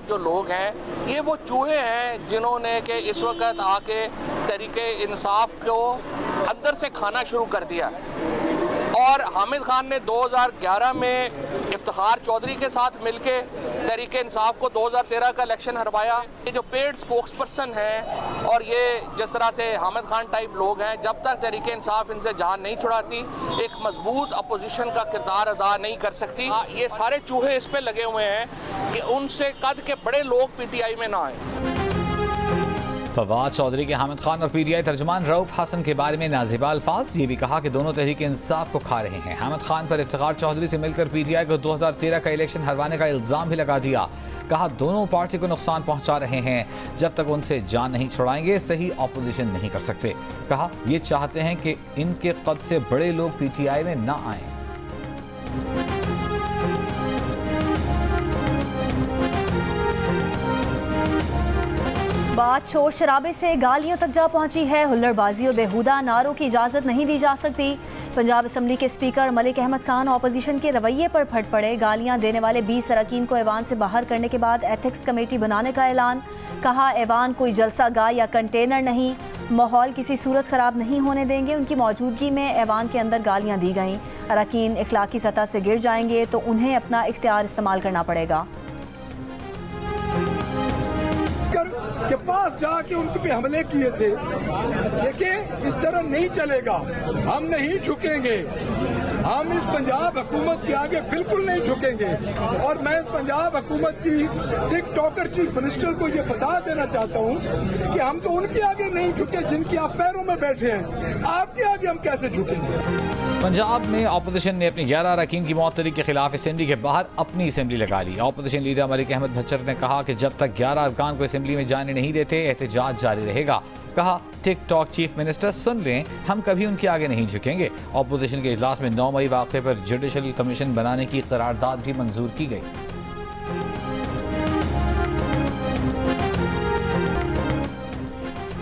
जो लोग हैं ये वो चूहे हैं जिन्होंने कि इस वक्त आके तरीके इंसाफ को अंदर से खाना शुरू कर दिया। और हामिद खान ने 2011 में इफ्तिखार चौधरी के साथ मिलके तरीके इंसाफ को 2013 का इलेक्शन हरवाया। ये जो पेड स्पोक्स पर्सन हैं और ये जिस तरह से हामिद खान टाइप लोग हैं, जब तक तरीके इंसाफ इनसे जान नहीं छुड़ाती एक मजबूत अपोजिशन का किरदार अदा नहीं कर सकती। ये सारे चूहे इस पे लगे हुए हैं कि उनसे कद के बड़े लोग पीटीआई में ना आए। फवाद चौधरी के हामिद खान और पीटीआई तर्जुमान रऊफ हसन के बारे में नाज़िबा अल्फाज। ये भी कहा कि दोनों तहरीक इंसाफ को खा रहे हैं। हामिद खान पर इफ्तिखार चौधरी से मिलकर पीटीआई को 2013 का इलेक्शन हरवाने का इल्ज़ाम भी लगा दिया। कहा दोनों पार्टी को नुकसान पहुंचा रहे हैं। जब तक उनसे जान नहीं छुड़ाएंगे सही ऑपोजिशन नहीं कर सकते। कहा ये चाहते हैं कि इनके कद से बड़े लोग पीटीआई में ना आए। बात शोर शराबे से गालियों तक जा पहुंची है। हुल्लड़बाजी और बेहुदा नारों की इजाज़त नहीं दी जा सकती। पंजाब असम्बली के स्पीकर मलिक अहमद खान ऑपोजिशन के रवैये पर फट पड़े। गालियां देने वाले 20 अरकान को ऐवान से बाहर करने के बाद एथिक्स कमेटी बनाने का ऐलान। कहा ऐवान कोई जलसा गाह या कंटेनर नहीं, माहौल किसी सूरत ख़राब नहीं होने देंगे। उनकी मौजूदगी में ऐवान के अंदर गालियाँ दी गईं। अरकान इखलाकी सतह से गिर जाएंगे तो उन्हें अपना इख्तियार इस्तेमाल करना पड़ेगा। के पास जाके उनके पे हमले किए थे। देखिए इस तरह नहीं चलेगा, हम नहीं झुकेंगे। हम इस पंजाब हुकूमत के आगे बिल्कुल नहीं झुकेंगे। और मैं इस पंजाब हुकूमत की टिकटॉकर चीफ मिनिस्टर को ये बता देना चाहता हूँ कि हम तो उनके आगे नहीं झुके जिनके आप पैरों में बैठे हैं। आपके आगे हम कैसे झुकेंगे। पंजाब में ऑपोजिशन ने अपने 11 अरकान की मअतली के खिलाफ असेंबली के बाहर अपनी असेंबली लगा ली। ऑपोजिशन लीडर मलिक अहमद भच्चर ने कहा कि जब तक 11 अरकान को असेंबली में जाने नहीं देते एहतजाज जारी रहेगा। कहा टिकटॉक चीफ मिनिस्टर सुन लें, हम कभी उनके आगे नहीं झुकेंगे। ऑपोजिशन के इजलास में 9 मई वाक़े पर जुडिशल कमीशन बनाने की करारदाद भी मंजूर की गई।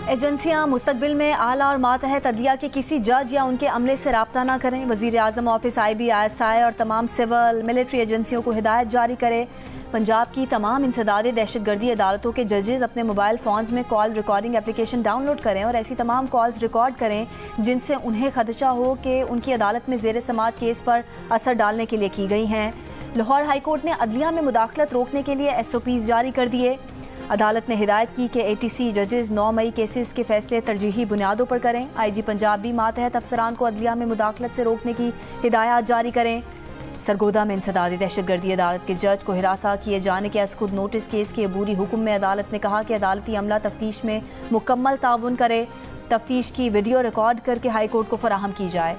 एजेंसियां मुस्तकबिल में आला और मातहत अदलिया के किसी जज या उनके अमले से रब्ता न करें। वज़ीर आज़म ऑफिस IB ISI और तमाम सिविल मिलिट्री एजेंसियों को हिदायत जारी करे। पंजाब की तमाम इंसदादी दहशतगर्दी अदालतों के जजेस अपने मोबाइल फ़ोन्स में कॉल रिकॉर्डिंग एप्लीकेशन डाउनलोड करें और ऐसी तमाम कॉल्स रिकॉर्ड करें जिनसे उन्हें खदशा हो कि उनकी अदालत में ज़ेर समाअत केस पर असर डालने के लिए की गई हैं। लाहौर हाई कोर्ट ने अदलिया में मुदाखलत रोकने के लिए SOPs जारी कर दिए। अदालत ने हिदायत की कि ATC जजेस 9 मई केसेस के फैसले तरजीही बुनियादों पर करें। IG पंजाब भी मातहत अफसरान को अदलिया में मुदाखलत से रोकने की हिदायत जारी करें। सरगोदा में इंसदादी दहशतगर्दी अदालत के जज को हिरासा किए जाने के अस खुद नोटिस केस के अबूरी हुक्म में अदालत ने कहा कि अदालती अमला तफ्तीश में मुकम्मल ताउन करे। तफ्तीश की वीडियो रिकॉर्ड करके हाई कोर्ट को फराहम की जाए।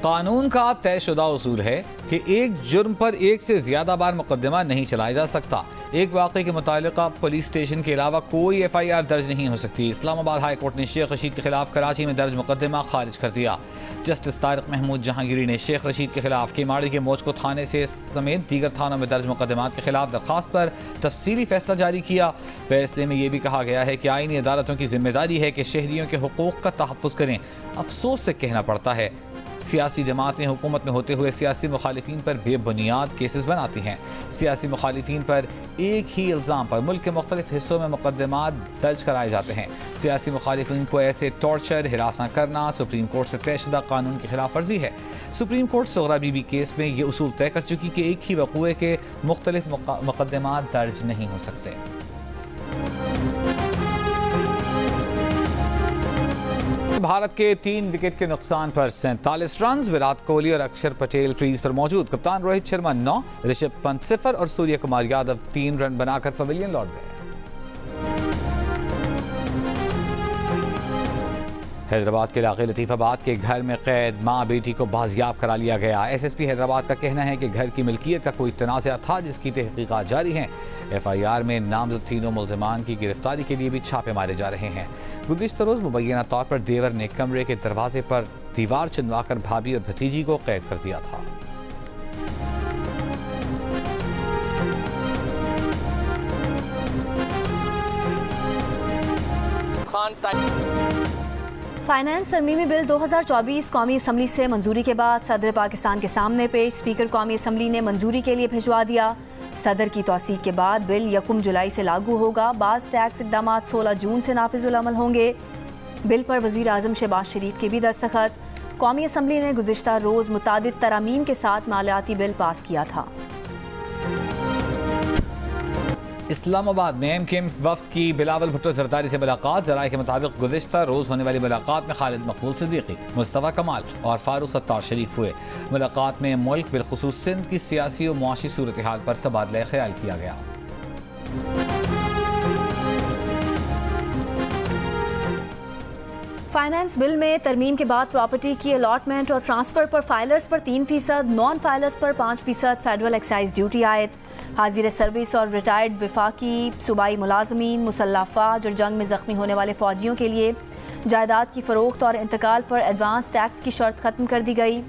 कानून का तयशुदा उसूल है कि एक जुर्म पर एक से ज्यादा बार मुकदमा नहीं चलाया जा सकता। एक वाक़े के मुतालिका पुलिस स्टेशन के अलावा कोई FIR दर्ज नहीं हो सकती। इस्लामाबाद हाई कोर्ट ने शेख रशीद के खिलाफ कराची में दर्ज मुकदमा खारिज कर दिया। जस्टिस तारिक महमूद जहांगीरी ने शेख रशीद के खिलाफ केमाड़ी के मोचको थाने से समेत दीगर थानों में दर्ज मुकदमात के खिलाफ दरखास्त पर तफसीली फैसला जारी किया। फैसले में यह भी कहा गया है कि आईनी अदालतों की जिम्मेदारी है कि शहरियों के हुकूक का तहफ़्फ़ुज़ करें। अफसोस से कहना पड़ता है सियासी जमातें हुकूमत में होते हुए सियासी मुखालिफिन पर बेबुनियाद केसेस बनाती हैं। सियासी मुखालिफिन पर एक ही इल्ज़ाम पर मुल्क के मुख्तलिफ हिस्सों में मुकदमात दर्ज कराए जाते हैं। सियासी मुखालिफिन को ऐसे टॉर्चर हिरासा करना सुप्रीम कोर्ट से तयशुदा कानून की खिलाफ वर्जी है। सुप्रीम कोर्ट सुगरा बीबी केस में ये उसूल तय कर चुकी कि एक ही वक़ूए के मुख्तलिफ मुकदमात दर्ज नहीं हो सकते। भारत के 3 विकेट के नुकसान पर 47 रन। विराट कोहली और अक्षर पटेल क्रीज पर मौजूद। कप्तान रोहित शर्मा 9, ऋषभ पंत 0 और सूर्य कुमार यादव 3 रन बनाकर पवेलियन लौट गए। हैदराबाद के इलाके लतीफ़ाबाद के घर में कैद मां बेटी को बाजियाब करा लिया गया। SSP हैदराबाद का कहना है कि घर की मिल्कियत का कोई तनाज़ा था जिसकी तहकीकात जारी हैं। FIR में नामजद तीनों मुल्ज़िमान की गिरफ्तारी के लिए भी छापे मारे जा रहे हैं। गुज़िश्ता रोज़ मुबैना तौर पर देवर ने कमरे के दरवाजे पर दीवार चुनवाकर भाभी और भतीजी को कैद कर दिया था। दौरान फाइनेंस तरमीमी बिल 2024 कौमी असम्बली से मंजूरी के बाद सदर पाकिस्तान के सामने पेश। स्पीकर कौमी असम्बली ने मंजूरी के लिए भिजवा दिया। सदर की तौसीक के बाद बिल 1 जुलाई से लागू होगा। बाज़ टैक्स इक़दाम 16 जून से नाफिजुल अमल होंगे। बिल पर वज़ीर आज़म शहबाज शरीफ के भी दस्तखत। कौमी असम्बली ने गुज़िश्ता रोज़ मुतादिद तरामीम के साथ मालियाती बिल पास किया था। इस्लामाबाद में एमकेएम वफ्द की बिलावल भुट्टो जरदारी से मुलाकात। जराये के मुताबिक गुज़िश्ता रोज़ होने वाली मुलाकात में खालिद मकबूल सिद्दीकी, मुस्तफ़ा कमाल और फारूक सत्तार शरीक हुए। मुलाकात में मुल्क बिलखुसूस सिंध की सियासी और मुआशी सूरत हाल पर तबादला ख्याल किया गया। फाइनेंस बिल में तरमीम के बाद प्रॉपर्टी की अलॉटमेंट और ट्रांसफ़र पर फाइलर्स पर 3%, नॉन फाइलर्स पर 5% फेडरल एक्साइज ड्यूटी आयद। हाजिर सर्विस और रिटायर्ड विफाकी सूबाई मुलाजमीन, मुसल्लह अफवाज और जंग में ज़ख्मी होने वाले फ़ौजियों के लिए जायदाद की फ़रोख्त और इंतकाल पर एडवांस टैक्स की शर्त ख़त्म कर दी गई।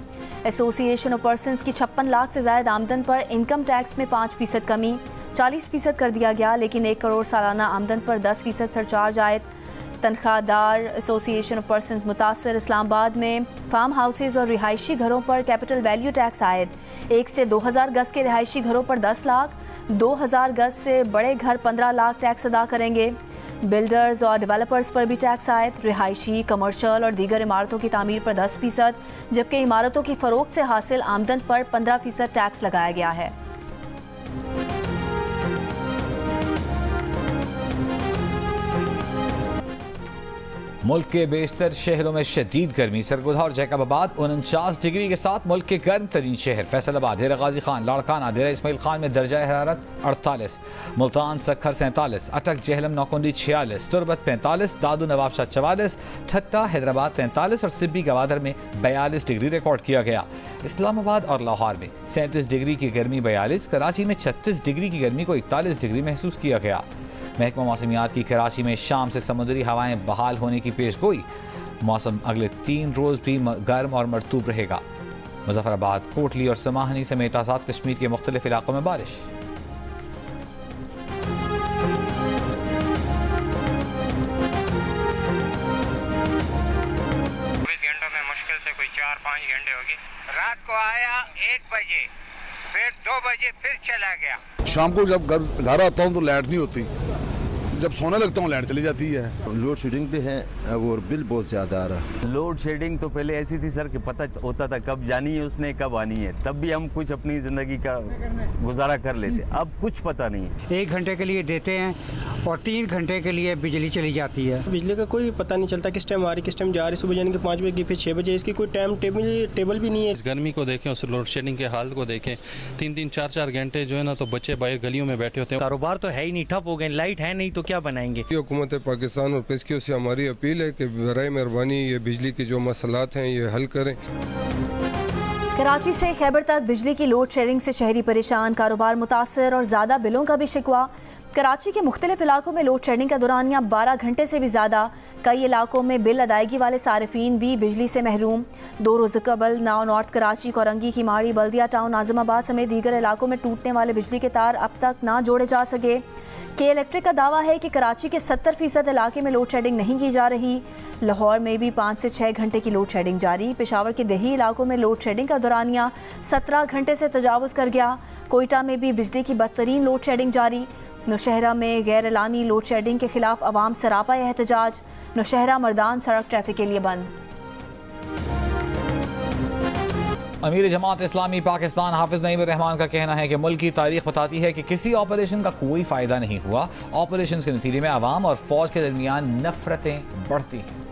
एसोसिएशन ऑफ पर्सनस की 56 लाख से ज़ायद आमदन पर इनकम टैक्स में 5% कमी 40% कर दिया गया, लेकिन 1 करोड़ सालाना आमदन पर 10% सरचार्ज आयद। तनख्वाहदार एसोसिएशन ऑफ पर्सनस मुतासर इस्लामाबाद में फार्म हाउसेज और रिहायशी घरों पर कैपिटल वैल्यू टैक्स आयद। 1 से 2000 गज के रिहायशी घरों पर 10 लाख, 2000 गज से बड़े घर 15 लाख टैक्स अदा करेंगे। बिल्डर्स और डेवलपर्स पर भी टैक्स आयद। रिहायशी, कमर्शियल और दीगर इमारतों की तामीर पर 10%, जबकि इमारतों की फ़रोख्त से हासिल आमदन पर 15% टैक्स लगाया गया है। मुल्क के बेशतर शहरों में शदीद गर्मी। सरगोधा और जैकबाबाद 49 डिग्री के साथ मुल्क के गर्म तरीन शहर। फैसलाबाद, डेरा गाजी खान, लाड़काना, डेरा इस्माइल खान में दर्जा हरारत 48, मुल्तान सक्खर 47, अटक जहलम नौकुंडी 46, तुरबत 45, दादू नवाबशाह 44, ठट्टा हैदराबाद 43 और सिब्बी गवादर में 42 डिग्री रिकॉर्ड किया गया। इस्लामाबाद और लाहौर में 37 डिग्री की गर्मी 42, कराची में 36 डिग्री की गर्मी को 41 डिग्री महसूस किया गया। महकमा मौसमियात की कराची में शाम से समुद्री हवाएं बहाल होने की पेशगोई। मौसम अगले 3 रोज़ भी गर्म और मरतूब रहेगा। मुजफ्फराबाद, कोटली और समाहनी समेत आज़ाद कश्मीर के मुख्तलिफ इलाकों में बारिश। 24 घंटों में मुश्किल से कोई 4-5 घंटे होगी। रात को आया 1 बजे, फिर 2 बजे फिर चला गया। शाम को जब घर आता हूँ तो लाइट नहीं होती, जब सोने लगता हूँ लाइट चली जाती है। लोड शेडिंग भी है और बिल बहुत ज़्यादा आ रहा है। लोड शेडिंग तो पहले ऐसी थी सर कि पता होता था कब जानी है उसने, कब आनी है, तब भी हम कुछ अपनी ज़िंदगी का गुजारा कर लेते। अब कुछ पता नहीं है। 1 घंटे के लिए देते हैं और 3 घंटे के लिए बिजली चली जाती है। बिजली का कोई पता नहीं चलता किस टाइम आ रही किस टाइम जा रही। सुबह यानी कि 5 बजे की, फिर 6 बजे, इसकी कोई टाइम टेबल भी नहीं है। इस गर्मी को देखें, उस लोड शेडिंग के हालत को देखें, 3-3, 4-4 घंटे जो है ना, तो बच्चे बाहर गलियों में बैठे होते हैं। कारोबार तो है ही नहीं, ठप हो गए, लाइट है नहीं तो क्या बनाएंगे। हुकूमत पाकिस्तान और पेशकियों से हमारी अपील है कि बराए मेहरबानी ये बिजली के जो मसलात हैं ये हल करें। कराची से खैबर तक बिजली की लोड शेडिंग से शहरी परेशान, कारोबार मुतासर और ज़्यादा बिलों का भी शिकवा। कराची के मुख्तलिफ इलाकों में लोड शेडिंग का दौरानिया 12 घंटे से भी ज़्यादा। कई इलाकों में बिल अदायगी वाले सारिफीन भी बिजली से महरूम। 2 रोज़ कबल नाव नॉर्थ कराची, कोरंगी की माड़ी, बल्दिया टाउन, आज़माबाद समेत दीगर इलाकों में टूटने वाले बिजली के तार अब तक ना जोड़े जा सके। के इलेक्ट्रिक का दावा है कि कराची के 70% इलाके में लोड शेडिंग नहीं की जा रही। लाहौर में भी 5 से 6 घंटे की लोड शेडिंग जारी। पेशावर के देही इलाकों में लोड शेडिंग का दौरानिया 17 घंटे से तजावुज़ कर गया। कोयटा में भी बिजली की बदतरीन लोड शेडिंग जारी। नौशहरा में गैर एलानी लोड शेडिंग के खिलाफ अवाम सरापा एहतजाज। नौशहरा मर्दान सड़क ट्रैफिक के लिए बंद। अमीर जमात इस्लामी पाकिस्तान हाफिज नईम रहमान का कहना है कि मुल्क की तारीख बताती है कि किसी ऑपरेशन का कोई फ़ायदा नहीं हुआ। ऑपरेशन के नतीजे में अवाम और फौज के दरमियान नफरतें बढ़ती हैं।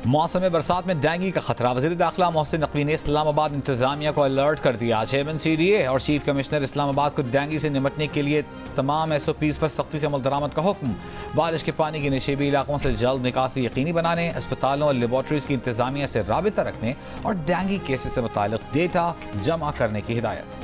मौसम बरसात में डेंगू का खतरा। वज़ीर दाखिला मोहसिन नकवी ने इस्लामाबाद इंतजामिया को अलर्ट कर दिया। चेयरमैन CDA और चीफ कमिश्नर इस्लामाबाद को डेंगू से निपटने के लिए तमाम SOPs पर सख्ती से अमल दरामद का हुक्म। बारिश के पानी के नशीबी इलाकों से जल्द निकासी यकीनी बनाने, अस्पतालों और लेबॉर्ट्रीज की इंतजामिया से राबिता रखने और डेंगू केसेस से मुताल्लिक़ डेटा जमा करने की हिदायत।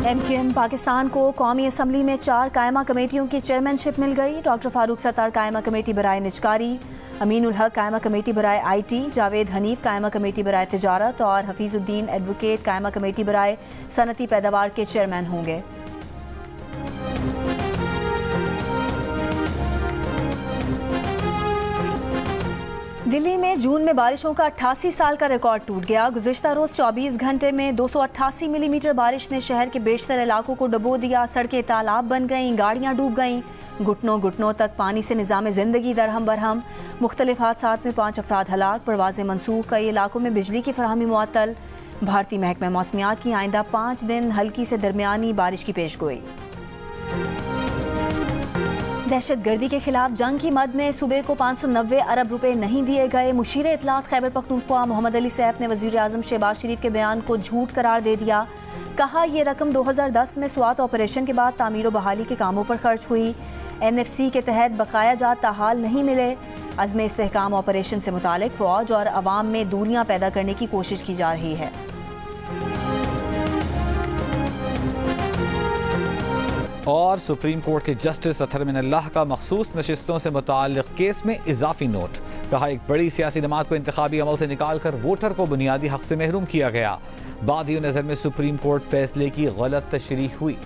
MQM पाकिस्तान को कौमी असम्बली में 4 कायमा कमेटियों की चेयरमैनशिप मिल गई। डॉक्टर फारूक सत्तार कायमा कमेटी बराए निजकारी, अमीनुल हक कायमा कमेटी बराए IT, जावेद हनीफ कायमा कमेटी बराए तिजारत और हफीजुद्दीन एडवोकेट कायमा कमेटी बराए सनती पैदावार के चेयरमैन होंगे। दिल्ली में जून में बारिशों का 88 साल का रिकॉर्ड टूट गया। गुज़िश्ता रोज़ 24 घंटे में 288 मिलीमीटर बारिश ने शहर के बेशतर इलाकों को डुबो दिया। सड़कें तालाब बन गईं, गाड़ियां डूब गईं, घुटनों घुटनों तक पानी से निज़ाम ज़िंदगी दरहम बरहम। मुख्तलिफ हादसात में 5 अफराद हलाक, परवाज़ें मनसूख, कई इलाकों में बिजली की फराहमी मुअत्तल। भारतीय महकमा मौसमियात की आइंदा 5 दिन हल्की से दरमियानी बारिश की पेशगोई। दहशतगर्दी के खिलाफ जंग की मद में सूबे को 590 अरब रुपए नहीं दिए गए। मुशीर इत्तलात खैबर पख्तूनख्वा मोहम्मद अली सैफ ने वज़ीर आज़म शहबाज शरीफ के बयान को झूठ करार दे दिया। कहा यह रकम 2010 में स्वात ऑपरेशन के बाद तामीर व बहाली के कामों पर खर्च हुई। NFC के तहत बकाया जात ताहाल नहीं मिले। अज़्म इस्तेहकाम ऑपरेशन से मुतालिक फ़ौज और अवाम में दूरियां पैदा करने की कोशिश की जा रही है। और सुप्रीम कोर्ट के जस्टिस अतहर मिनल्लाह का मखसूस नशिस्तों से मुताल्लिक़ केस में इजाफी नोट। कहा एक बड़ी सियासी जमात को इंतखाबी अमल से निकाल कर वोटर को बुनियादी हक से महरूम किया गया। बादियों नज़र में सुप्रीम कोर्ट फैसले की गलत तशरीह हुई।